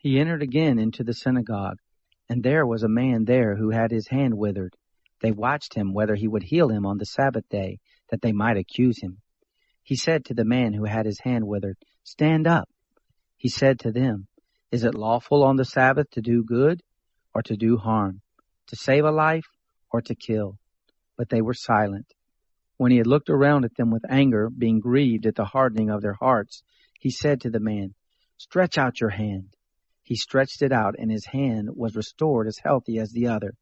He entered again into the synagogue, and there was a man there who had his hand withered. They watched him whether he would heal him on the Sabbath day, that they might accuse him. He said to the man who had his hand withered, "Stand up." He said to them, "Is it lawful on the Sabbath to do good or to do harm, to save a life or to kill?" But they were silent. When he had looked around at them with anger, being grieved at the hardening of their hearts, he said to the man, "Stretch out your hand." He stretched it out, and his hand was restored as healthy as the other.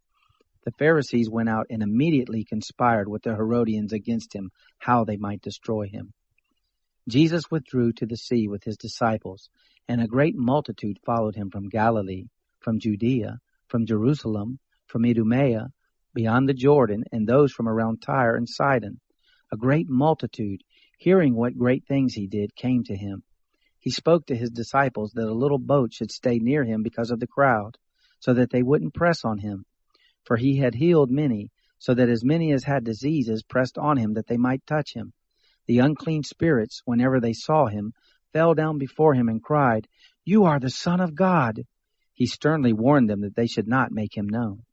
The Pharisees went out and immediately conspired with the Herodians against him, how they might destroy him. Jesus withdrew to the sea with his disciples, and a great multitude followed him from Galilee, from Judea, from Jerusalem, from Idumea, beyond the Jordan, and those from around Tyre and Sidon. A great multitude, hearing what great things he did, came to him. He spoke to his disciples that a little boat should stay near him because of the crowd, so that they wouldn't press on him. For he had healed many, so that as many as had diseases pressed on him that they might touch him. The unclean spirits, whenever they saw him, fell down before him and cried, "You are the Son of God." He sternly warned them that they should not make him known.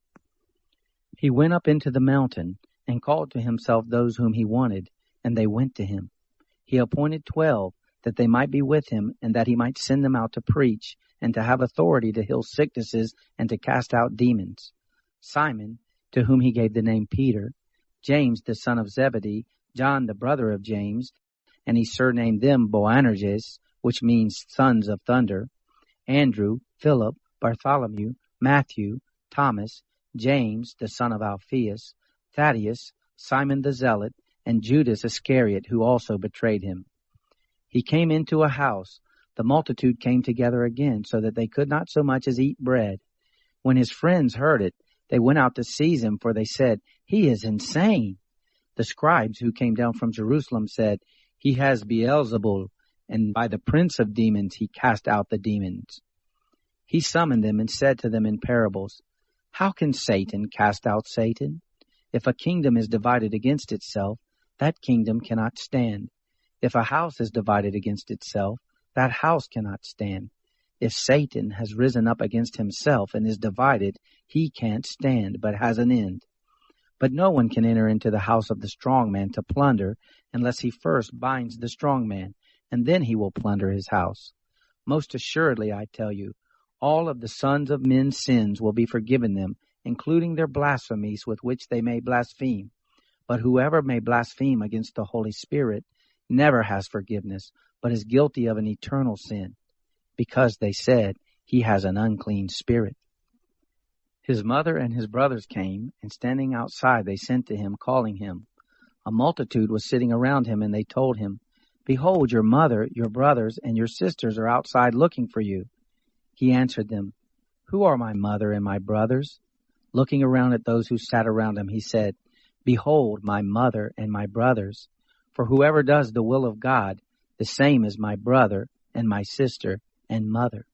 He went up into the mountain and called to himself those whom he wanted, and they went to him. He appointed 12, that they might be with him, and that he might send them out to preach, and to have authority to heal sicknesses and to cast out demons. Simon, to whom he gave the name Peter, James the son of Zebedee, John the brother of James, and he surnamed them Boanerges, which means sons of thunder, Andrew, Philip, Bartholomew, Matthew, Thomas, James the son of Alphaeus, Thaddeus, Simon the Zealot, and Judas Iscariot, who also betrayed him. He came into a house. The multitude came together again, so that they could not so much as eat bread. When his friends heard it, they went out to seize him, for they said, "He is insane." The scribes who came down from Jerusalem said, "He has Beelzebub, and by the prince of demons he cast out the demons." He summoned them and said to them in parables, "How can Satan cast out Satan? If a kingdom is divided against itself, that kingdom cannot stand. If a house is divided against itself, that house cannot stand. If Satan has risen up against himself and is divided, he can't stand, but has an end. But no one can enter into the house of the strong man to plunder, unless he first binds the strong man, and then he will plunder his house. Most assuredly, I tell you, all of the sons of men's sins will be forgiven them, including their blasphemies with which they may blaspheme. But whoever may blaspheme against the Holy Spirit never has forgiveness, but is guilty of an eternal sin, because they said, 'He has an unclean spirit.'" His mother and his brothers came, and standing outside they sent to him, calling him. A multitude was sitting around him, and they told him, "Behold, your mother, your brothers, and your sisters are outside looking for you." He answered them, "Who are my mother and my brothers?" Looking around at those who sat around him, he said, "Behold, my mother and my brothers. For whoever does the will of God, the same is my brother and my sister and mother."